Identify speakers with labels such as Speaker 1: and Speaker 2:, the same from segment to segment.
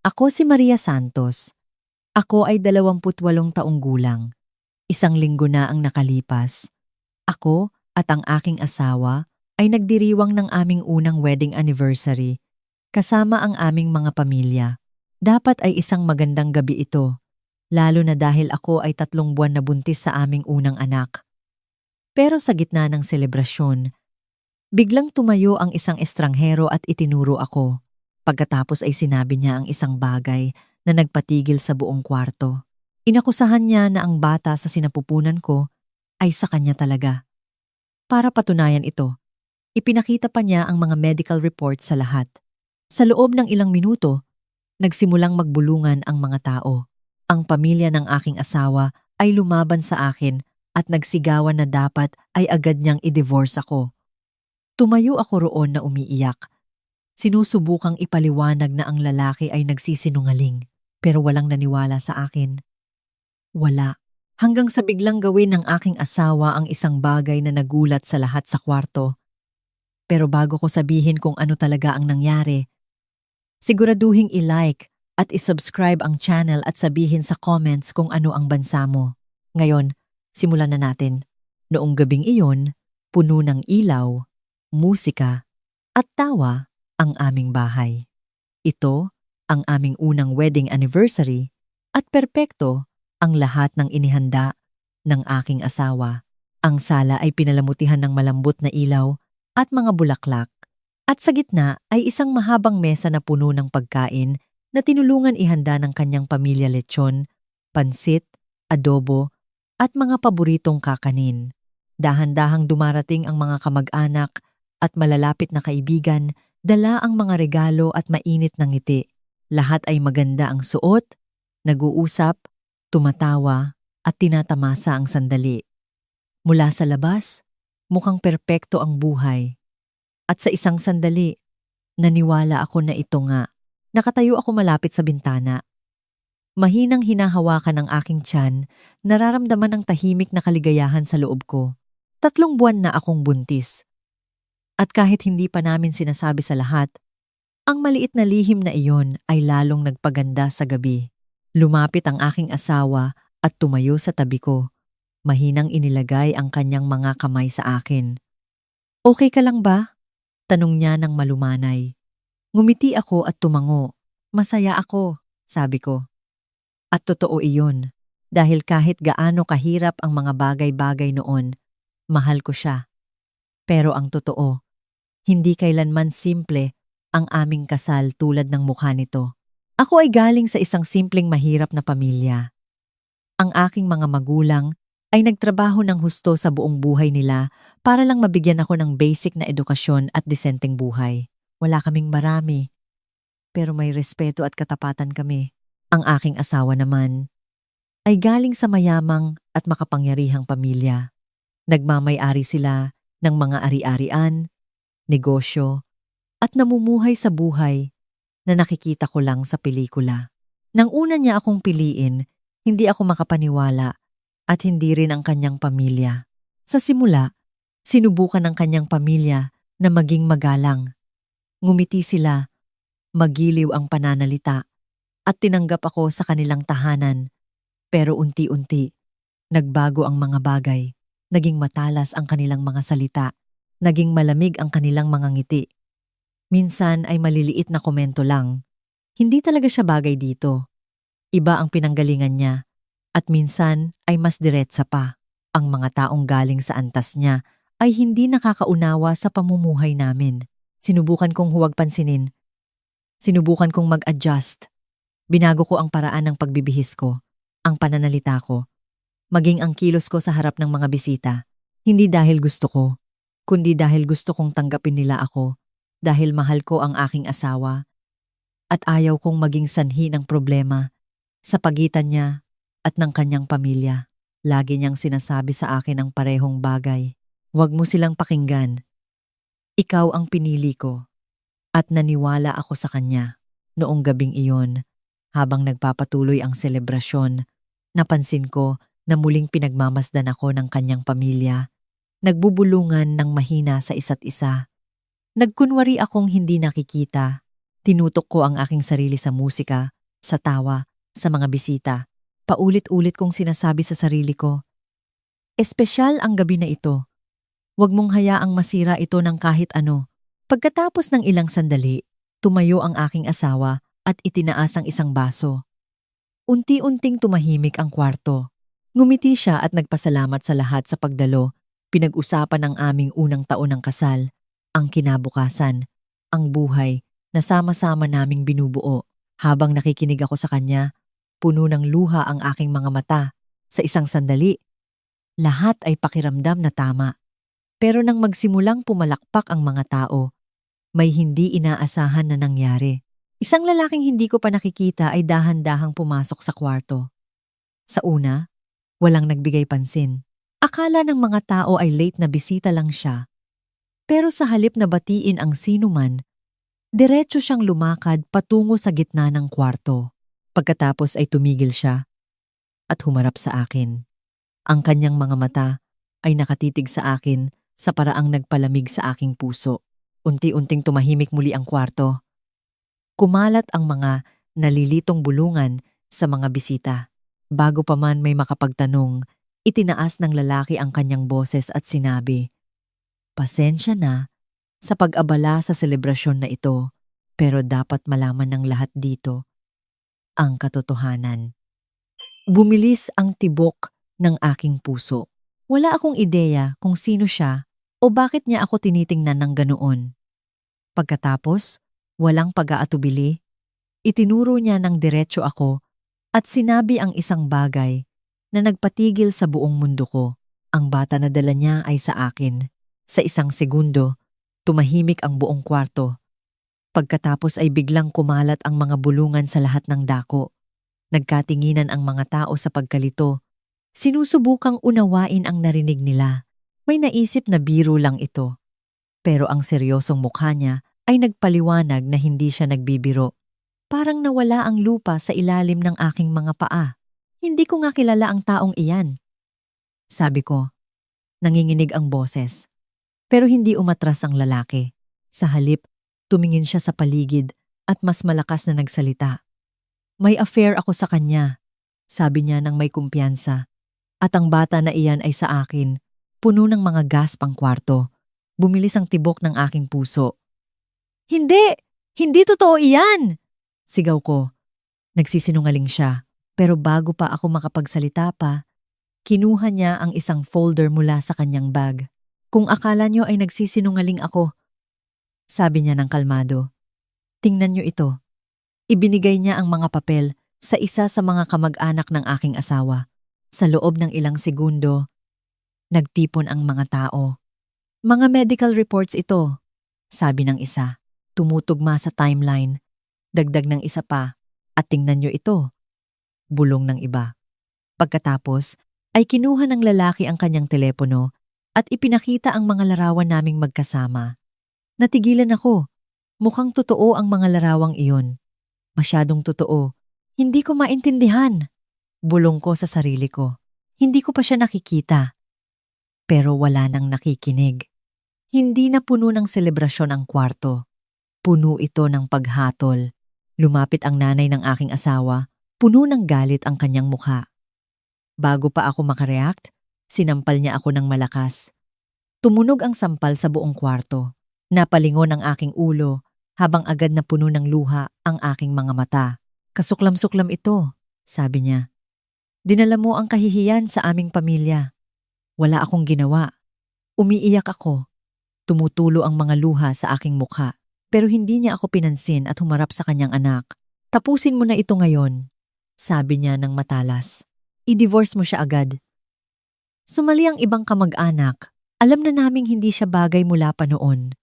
Speaker 1: Ako si Maria Santos. Ako ay 28 taong gulang. Isang linggo na ang nakalipas. Ako at ang aking asawa ay nagdiriwang ng aming unang wedding anniversary kasama ang aming mga pamilya. Dapat ay isang magandang gabi ito, lalo na dahil ako ay 3 buwan na buntis sa aming unang anak. Pero sa gitna ng selebrasyon, biglang tumayo ang isang estranghero at itinuro ako. Pagkatapos ay sinabi niya ang isang bagay na nagpatigil sa buong kwarto. Inakusahan niya na ang bata sa sinapupunan ko ay sa kanya talaga. Para patunayan ito, ipinakita pa niya ang mga medical reports sa lahat. Sa loob ng ilang minuto, nagsimulang magbulungan ang mga tao. Ang pamilya ng aking asawa ay lumaban sa akin at nagsigawan na dapat ay agad niyang i-divorce ako. Tumayo ako roon na umiiyak. Sinusubukang ipaliwanag na ang lalaki ay nagsisinungaling, pero walang naniwala sa akin. Wala. Hanggang sa biglang gawin ng aking asawa ang isang bagay na nagulat sa lahat sa kwarto. Pero bago ko sabihin kung ano talaga ang nangyari, siguraduhing i-like at i-subscribe ang channel at sabihin sa comments kung ano ang bansa mo. Ngayon, simulan na natin. Noong gabing iyon, puno ng ilaw, musika, at tawa ang aming bahay. Ito ang aming unang wedding anniversary at perpekto ang lahat ng inihanda ng aking asawa. Ang sala ay pinalamutihan ng malambot na ilaw at mga bulaklak. At sa gitna ay isang mahabang mesa na puno ng pagkain na tinulungan ihanda ng kanyang pamilya: lechon, pansit, adobo, at mga paboritong kakanin. Dahan-dahang dumarating ang mga kamag-anak at malalapit na kaibigan, dala ang mga regalo at mainit na ngiti. Lahat ay maganda ang suot, nag-uusap, tumatawa at tinatamasa ang sandali. Mula sa labas, mukhang perpekto ang buhay. At sa isang sandali, naniwala ako na ito nga. Nakatayo ako malapit sa bintana. Mahinang hinahawakan ng aking tiyan, nararamdaman ang tahimik na kaligayahan sa loob ko. 3 buwan na akong buntis. At kahit hindi pa namin sinasabi sa lahat, ang maliit na lihim na iyon ay lalong nagpaganda sa gabi. Lumapit ang aking asawa at tumayo sa tabi ko. Mahinang inilagay ang kanyang mga kamay sa akin. "Okay ka lang ba?" tanong niya ng malumanay. Ngumiti ako at tumango. "Masaya ako," sabi ko. At totoo iyon, dahil kahit gaano kahirap ang mga bagay-bagay noon, mahal ko siya. Pero ang totoo, hindi kailanman simple ang aming kasal tulad ng mukha nito. Ako ay galing sa isang simpleng mahirap na pamilya. Ang aking mga magulang ay nagtrabaho ng husto sa buong buhay nila para lang mabigyan ako ng basic na edukasyon at disenteng buhay. Wala kaming marami, pero may respeto at katapatan kami. Ang aking asawa naman ay galing sa mayamang at makapangyarihang pamilya. Nagmamay-ari sila ng mga ari-arian, negosyo, at namumuhay sa buhay na nakikita ko lang sa pelikula. Nang una niya akong piliin, hindi ako makapaniwala at hindi rin ang kanyang pamilya. Sa simula, sinubukan ng kanyang pamilya na maging magalang. Ngumiti sila, magiliw ang pananalita, at tinanggap ako sa kanilang tahanan. Pero unti-unti, nagbago ang mga bagay. Naging matalas ang kanilang mga salita. Naging malamig ang kanilang mga ngiti. Minsan ay maliliit na komento lang. Hindi talaga siya bagay dito. Iba ang pinanggalingan niya. At minsan ay mas diretsa pa. Ang mga taong galing sa antas niya ay hindi nakakaunawa sa pamumuhay namin. Sinubukan kong huwag pansinin. Sinubukan kong mag-adjust. Binago ko ang paraan ng pagbibihis ko, ang pananalita ko, maging ang kilos ko sa harap ng mga bisita. Hindi dahil gusto ko, kundi dahil gusto kong tanggapin nila ako, dahil mahal ko ang aking asawa, at ayaw kong maging sanhi ng problema sa pagitan niya at ng kanyang pamilya. Lagi niyang sinasabi sa akin ang parehong bagay. "Huwag mo silang pakinggan. Ikaw ang pinili ko." At naniwala ako sa kanya. Noong gabing iyon, habang nagpapatuloy ang selebrasyon, napansin ko na muling pinagmamasdan ako ng kanyang pamilya. Nagbubulungan ng mahina sa isa't isa. Nagkunwari akong hindi nakikita. Tinutok ko ang aking sarili sa musika sa tawa, sa mga bisita. Paulit-ulit kong sinasabi sa sarili ko, espesyal ang gabi na ito. Huwag mong hayaang masira ito ng kahit ano. Pagkatapos ng ilang sandali, tumayo ang aking asawa at itinaas ang isang baso. Unti-unting tumahimik ang kwarto. Ngumiti siya at nagpasalamat sa lahat sa pagdalo. Pinag-usapan ang aming unang taon ng kasal, ang kinabukasan, ang buhay na sama-sama naming binubuo. Habang nakikinig ako sa kanya, puno ng luha ang aking mga mata. Sa isang sandali, lahat ay pakiramdam na tama. Pero nang magsimulang pumalakpak ang mga tao, may hindi inaasahan na nangyari. Isang lalaking hindi ko pa nakikita ay dahan-dahang pumasok sa kwarto. Sa una, walang nagbigay pansin. Akala ng mga tao ay late na bisita lang siya. Pero sa halip na batiin ang sinuman, diretso siyang lumakad patungo sa gitna ng kwarto. Pagkatapos ay tumigil siya at humarap sa akin. Ang kanyang mga mata ay nakatitig sa akin sa paraang nagpalamig sa aking puso. Unti-unting tumahimik muli ang kwarto. Kumalat ang mga nalilitong bulungan sa mga bisita. Bago pa man may makapagtanong, itinaas ng lalaki ang kanyang boses at sinabi, "Pasensya na sa pag-abala sa selebrasyon na ito, pero dapat malaman ng lahat dito ang katotohanan." Bumilis ang tibok ng aking puso. Wala akong ideya kung sino siya o bakit niya ako tinitingnan ng ganoon. Pagkatapos, walang pag-aatubili, itinuro niya ng diretso ako at sinabi ang isang bagay na nagpatigil sa buong mundo ko. Ang bata na dala niya ay sa akin. Sa isang segundo, tumahimik ang buong kwarto. Pagkatapos ay biglang kumalat ang mga bulungan sa lahat ng dako. Nagkatinginan ang mga tao sa pagkalito. Sinusubukang unawain ang narinig nila. May naisip na biro lang ito. Pero ang seryosong mukha niya ay nagpaliwanag na hindi siya nagbibiro. Parang nawala ang lupa sa ilalim ng aking mga paa. Hindi ko nga kilala ang taong iyan. Sabi ko, nanginginig ang boses. Pero hindi umatras ang lalaki. Sa halip, tumingin siya sa paligid at mas malakas na nagsalita. May affair ako sa kanya, sabi niya nang may kumpiyansa. At ang bata na iyan ay sa akin. Puno ng mga gasp ang kwarto. Bumilis ang tibok ng aking puso. Hindi! Hindi totoo iyan! Sigaw ko. Nagsisinungaling siya. Pero bago pa ako makapagsalita pa, kinuha niya ang isang folder mula sa kanyang bag. Kung akala niyo ay nagsisinungaling ako, sabi niya ng kalmado. Tingnan niyo ito. Ibinigay niya ang mga papel sa isa sa mga kamag-anak ng aking asawa. Sa loob ng ilang segundo, nagtipon ang mga tao. Mga medical reports ito, sabi ng isa. Tumutugma sa timeline. Dagdag ng isa pa. At tingnan niyo ito. Bulong ng iba. Pagkatapos, ay kinuha ng lalaki ang kanyang telepono at ipinakita ang mga larawan naming magkasama. Natigilan ako. Mukhang totoo ang mga larawang iyon. Masyadong totoo. Hindi ko maintindihan. Bulong ko sa sarili ko. Hindi ko pa siya nakikita. Pero wala nang nakikinig. Hindi na puno ng selebrasyon ang kwarto. Puno ito ng paghatol. Lumapit ang nanay ng aking asawa. Puno ng galit ang kanyang mukha. Bago pa ako makareact, sinampal niya ako ng malakas. Tumunog ang sampal sa buong kwarto. Napalingon ang aking ulo habang agad na puno ng luha ang aking mga mata. Kasuklam-suklam ito, sabi niya. Dinala mo ang kahihiyan sa aming pamilya. Wala akong ginawa. Umiiyak ako. Tumutulo ang mga luha sa aking mukha. Pero hindi niya ako pinansin at humarap sa kanyang anak. Tapusin mo na ito ngayon, sabi niya ng matalas. I-divorce mo siya agad. Sumali ang ibang kamag-anak. Alam na naming hindi siya bagay mula pa noon.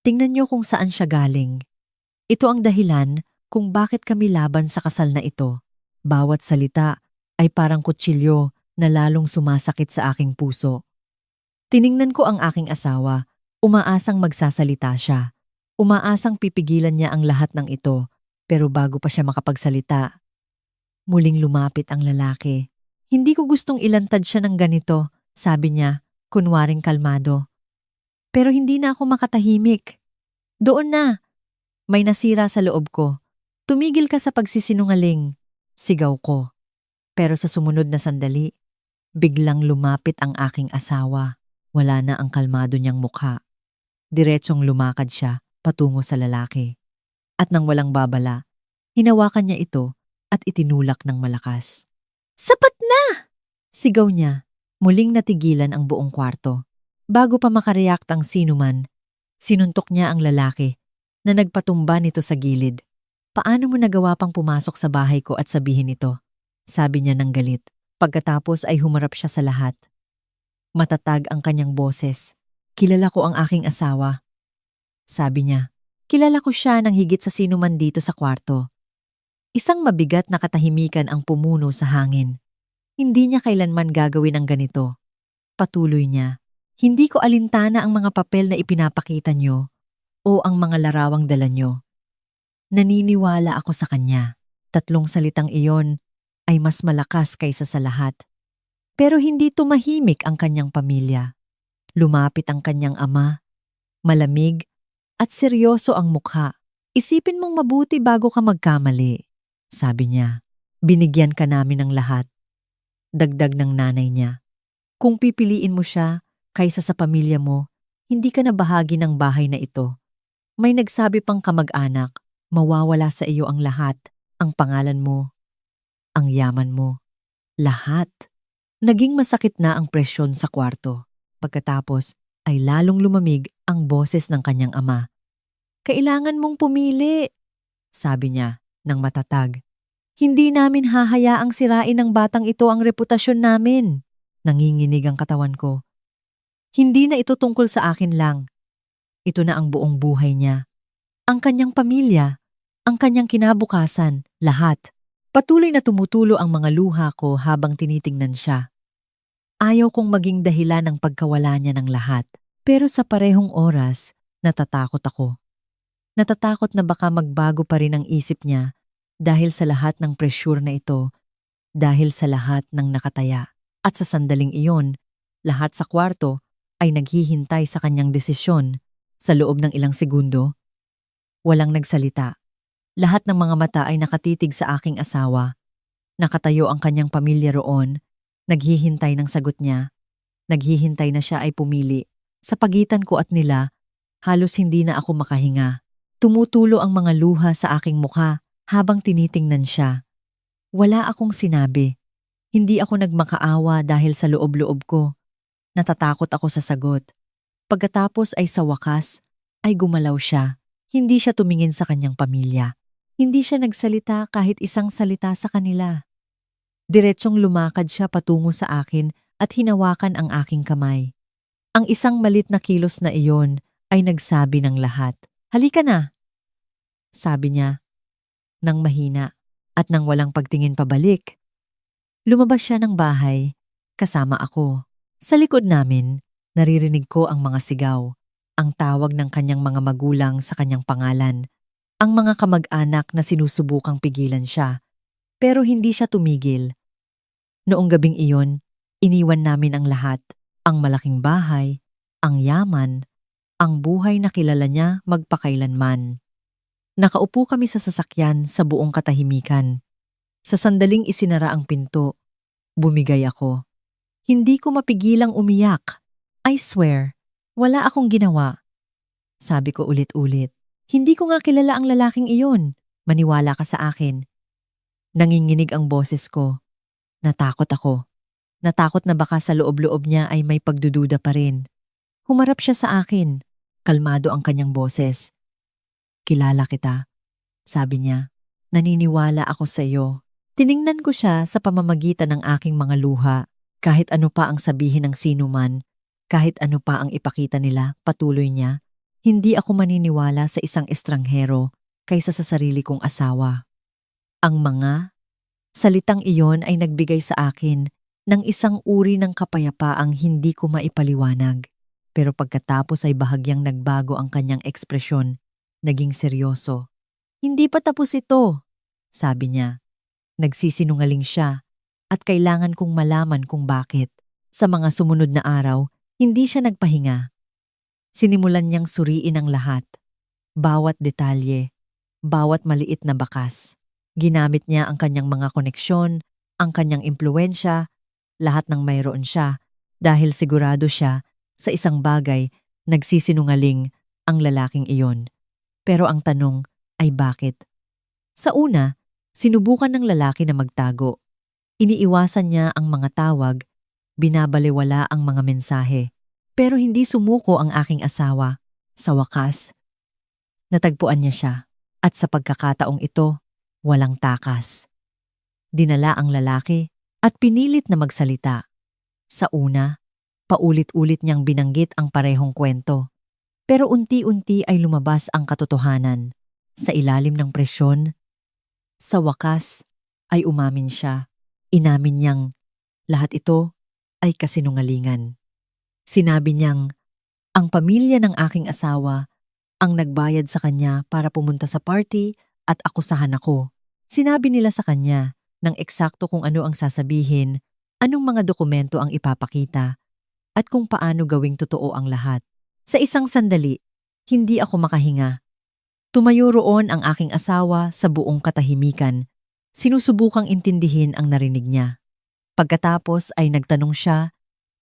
Speaker 1: Tingnan niyo kung saan siya galing. Ito ang dahilan kung bakit kami laban sa kasal na ito. Bawat salita ay parang kutsilyo na lalong sumasakit sa aking puso. Tiningnan ko ang aking asawa. Umaasang magsasalita siya. Umaasang pipigilan niya ang lahat ng ito. Pero bago pa siya makapagsalita, muling lumapit ang lalaki. Hindi ko gustong ilantad siya ng ganito, sabi niya, kunwaring kalmado. Pero hindi na ako makatahimik. Doon na. May nasira sa loob ko. Tumigil ka sa pagsisinungaling, sigaw ko. Pero sa sumunod na sandali, biglang lumapit ang aking asawa. Wala na ang kalmado niyang mukha. Diretsong lumakad siya patungo sa lalaki. At nang walang babala, hinawakan niya ito at itinulak ng malakas. Sapat na! Sigaw niya. Muling natigilan ang buong kwarto. Bago pa makareact ang sinuman, sinuntok niya ang lalaki na nagpatumba nito sa gilid. Paano mo nagawa pang pumasok sa bahay ko at sabihin ito? Sabi niya ng galit. Pagkatapos ay humarap siya sa lahat. Matatag ang kanyang boses. Kilala ko ang aking asawa. Sabi niya, kilala ko siya ng higit sa sinuman dito sa kwarto. Isang mabigat na katahimikan ang pumuno sa hangin. Hindi niya kailanman gagawin ang ganito. Patuloy niya, hindi ko alintana ang mga papel na ipinapakita niyo o ang mga larawang dala niyo. Naniniwala ako sa kanya. 3 salitang iyon ay mas malakas kaysa sa lahat. Pero hindi tumahimik ang kanyang pamilya. Lumapit ang kanyang ama, malamig at seryoso ang mukha. Isipin mong mabuti bago ka magkamali, sabi niya. Binigyan ka namin ng lahat. Dagdag ng nanay niya. Kung pipiliin mo siya kaysa sa pamilya mo, hindi ka na bahagi ng bahay na ito. May nagsabi pang kamag-anak, mawawala sa iyo ang lahat, ang pangalan mo, ang yaman mo, lahat. Naging masakit na ang presyon sa kwarto. Pagkatapos ay lalong lumamig ang boses ng kanyang ama. Kailangan mong pumili, sabi niya ng matatag. Hindi namin hahayaang sirain ng batang ito ang reputasyon namin. Nanginginig ang katawan ko. Hindi na ito tungkol sa akin lang. Ito na ang buong buhay niya. Ang kanyang pamilya, ang kanyang kinabukasan, lahat. Patuloy na tumutulo ang mga luha ko habang tinitingnan siya. Ayaw kong maging dahilan ng pagkawala niya ng lahat. Pero sa parehong oras, natatakot ako. Natatakot na baka magbago pa rin ang isip niya dahil sa lahat ng presyur na ito, dahil sa lahat ng nakataya. At sa sandaling iyon, lahat sa kwarto ay naghihintay sa kanyang desisyon. Sa loob ng ilang segundo, walang nagsalita. Lahat ng mga mata ay nakatitig sa aking asawa. Nakatayo ang kanyang pamilya roon, naghihintay ng sagot niya. Naghihintay na siya ay pumili. Sa pagitan ko at nila, halos hindi na ako makahinga. Tumutulo ang mga luha sa aking mukha habang tinitingnan siya. Wala akong sinabi. Hindi ako nagmakaawa dahil sa loob-loob ko. Natatakot ako sa sagot. Pagkatapos ay sa wakas, ay gumalaw siya. Hindi siya tumingin sa kanyang pamilya. Hindi siya nagsalita kahit isang salita sa kanila. Diretsyong lumakad siya patungo sa akin at hinawakan ang aking kamay. Ang isang malit na kilos na iyon ay nagsabi ng lahat. Halika na, sabi niya, nang mahina at nang walang pagtingin pabalik. Lumabas siya ng bahay, kasama ako. Sa likod namin, naririnig ko ang mga sigaw, ang tawag ng kanyang mga magulang sa kanyang pangalan, ang mga kamag-anak na sinusubukang pigilan siya, pero hindi siya tumigil. Noong gabing iyon, iniwan namin ang lahat, ang malaking bahay, ang yaman, ang buhay na kilala niya magpakailanman. Nakaupo kami sa sasakyan sa buong katahimikan. Sa sandaling isinara ang pinto, bumigay ako. Hindi ko mapigilang umiyak. I swear, wala akong ginawa. Sabi ko ulit-ulit. Hindi ko nga kilala ang lalaking iyon. Maniwala ka sa akin. Nanginginig ang boses ko. Natakot ako. Natakot na baka sa loob-loob niya ay may pagdududa pa rin. Humarap siya sa akin. Kalmado ang kanyang boses. Kilala kita, sabi niya. Naniniwala ako sa iyo. Tiningnan ko siya sa pamamagitan ng aking mga luha. Kahit ano pa ang sabihin ng sinuman, kahit ano pa ang ipakita nila, patuloy niya, hindi ako maniniwala sa isang estranghero kaysa sa sarili kong asawa. Ang mga salitang iyon ay nagbigay sa akin ng isang uri ng kapayapaang hindi ko maipaliwanag. Pero pagkatapos ay bahagyang nagbago ang kanyang ekspresyon, naging seryoso. Hindi pa tapos ito, sabi niya. Nagsisinungaling siya. At kailangan kong malaman kung bakit. Sa mga sumunod na araw, hindi siya nagpahinga. Sinimulan niyang suriin ang lahat. Bawat detalye. bawat maliit na bakas. Ginamit niya ang kanyang mga koneksyon, ang kanyang impluensya, lahat ng mayroon siya dahil sigurado siya sa isang bagay nagsisinungaling ang lalaking iyon. Pero ang tanong ay bakit? Sa una, sinubukan ng lalaki na magtago. Iniiwasan niya ang mga tawag, binabalewala ang mga mensahe. Pero hindi sumuko ang aking asawa. Sa wakas, natagpuan niya siya. At sa pagkakataong ito, walang takas. Dinala ang lalaki at pinilit na magsalita. Sa una, paulit-ulit niyang binanggit ang parehong kwento. Pero unti-unti ay lumabas ang katotohanan. Sa ilalim ng presyon, sa wakas ay umamin siya. Inamin niyang lahat ito ay kasinungalingan. Sinabi niyang ang pamilya ng aking asawa ang nagbayad sa kanya para pumunta sa party at akusahan ako. Sinabi nila sa kanya ng eksakto kung ano ang sasabihin, anong mga dokumento ang ipapakita, at kung paano gawing totoo ang lahat. Sa isang sandali, hindi ako makahinga. Tumayo roon ang aking asawa sa buong katahimikan. Sinusubukang intindihin ang narinig niya. Pagkatapos ay nagtanong siya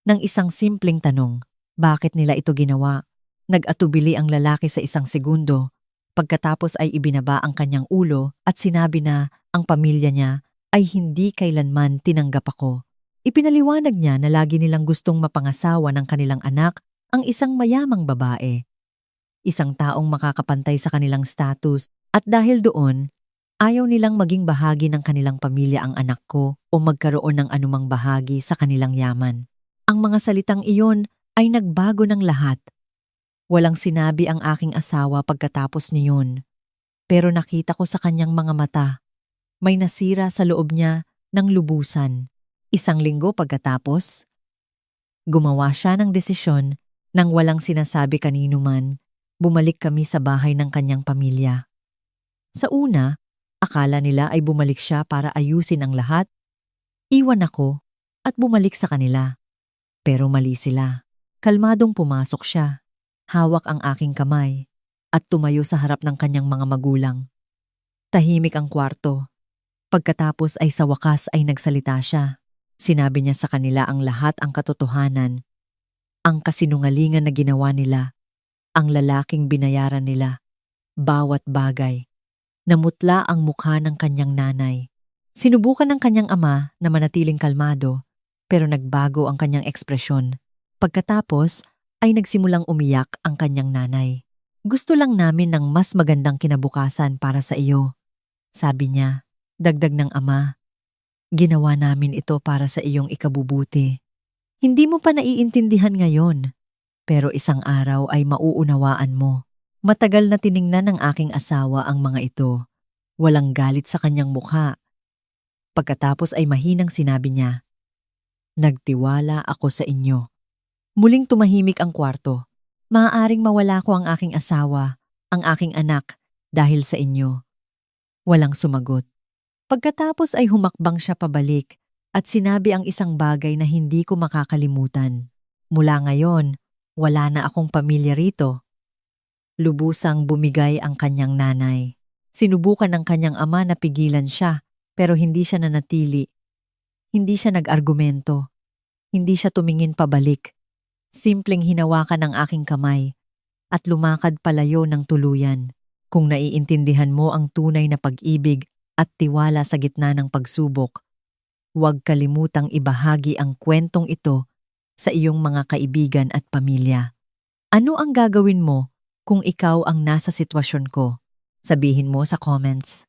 Speaker 1: ng isang simpleng tanong. Bakit nila ito ginawa? Nag-atubili ang lalaki sa isang segundo. Pagkatapos ay ibinaba ang kanyang ulo at sinabi na ang pamilya niya ay hindi kailanman tinanggap ako. Ipinaliwanag niya na lagi nilang gustong mapangasawa ng kanilang anak ang isang mayamang babae. Isang taong makakapantay sa kanilang status, at dahil doon, ayaw nilang maging bahagi ng kanilang pamilya ang anak ko o magkaroon ng anumang bahagi sa kanilang yaman. Ang mga salitang iyon ay nagbago ng lahat. Walang sinabi ang aking asawa pagkatapos niyon. Pero nakita ko sa kanyang mga mata. May nasira sa loob niya ng lubusan. Isang linggo pagkatapos, gumawa siya ng desisyon nang walang sinasabi kanino man. Bumalik kami sa bahay ng kanyang pamilya. Sa una, akala nila ay bumalik siya para ayusin ang lahat. Iwan ako at bumalik sa kanila. Pero mali sila. Kalmadong pumasok siya. Hawak ang aking kamay at tumayo sa harap ng kanyang mga magulang. Tahimik ang kwarto. Pagkatapos ay sa wakas ay nagsalita siya. Sinabi niya sa kanila ang lahat ang katotohanan. Ang kasinungalingan na ginawa nila. Ang lalaking binayaran nila. Bawat bagay. Namutla ang mukha ng kanyang nanay. Sinubukan ng kanyang ama na manatiling kalmado, pero nagbago ang kanyang ekspresyon. Pagkatapos ay nagsimulang umiyak ang kanyang nanay. Gusto lang namin ng mas magandang kinabukasan para sa iyo. Sabi niya, dagdag ng ama, ginawa namin ito para sa iyong ikabubuti. Hindi mo pa naiintindihan ngayon, pero isang araw ay mauunawaan mo. Matagal na tiningnan ng aking asawa ang mga ito. Walang galit sa kanyang mukha. Pagkatapos ay mahinang sinabi niya, nagtiwala ako sa inyo. Muling tumahimik ang kwarto. Maaaring mawala ko ang aking asawa, ang aking anak, dahil sa inyo. Walang sumagot. Pagkatapos ay humakbang siya pabalik at sinabi ang isang bagay na hindi ko makakalimutan. Mula ngayon, wala na akong pamilya rito. Lubusang bumigay ang kanyang nanay. Sinubukan ng kanyang ama na pigilan siya, pero hindi siya nanatili. Hindi siya nag-argumento. Hindi siya tumingin pabalik. Simpleng hinawakan ng aking kamay at lumakad palayo ng tuluyan. Kung naiintindihan mo ang tunay na pag-ibig at tiwala sa gitna ng pagsubok, huwag kalimutang ibahagi ang kwentong ito sa iyong mga kaibigan at pamilya. Ano ang gagawin mo kung ikaw ang nasa sitwasyon ko? Sabihin mo sa comments.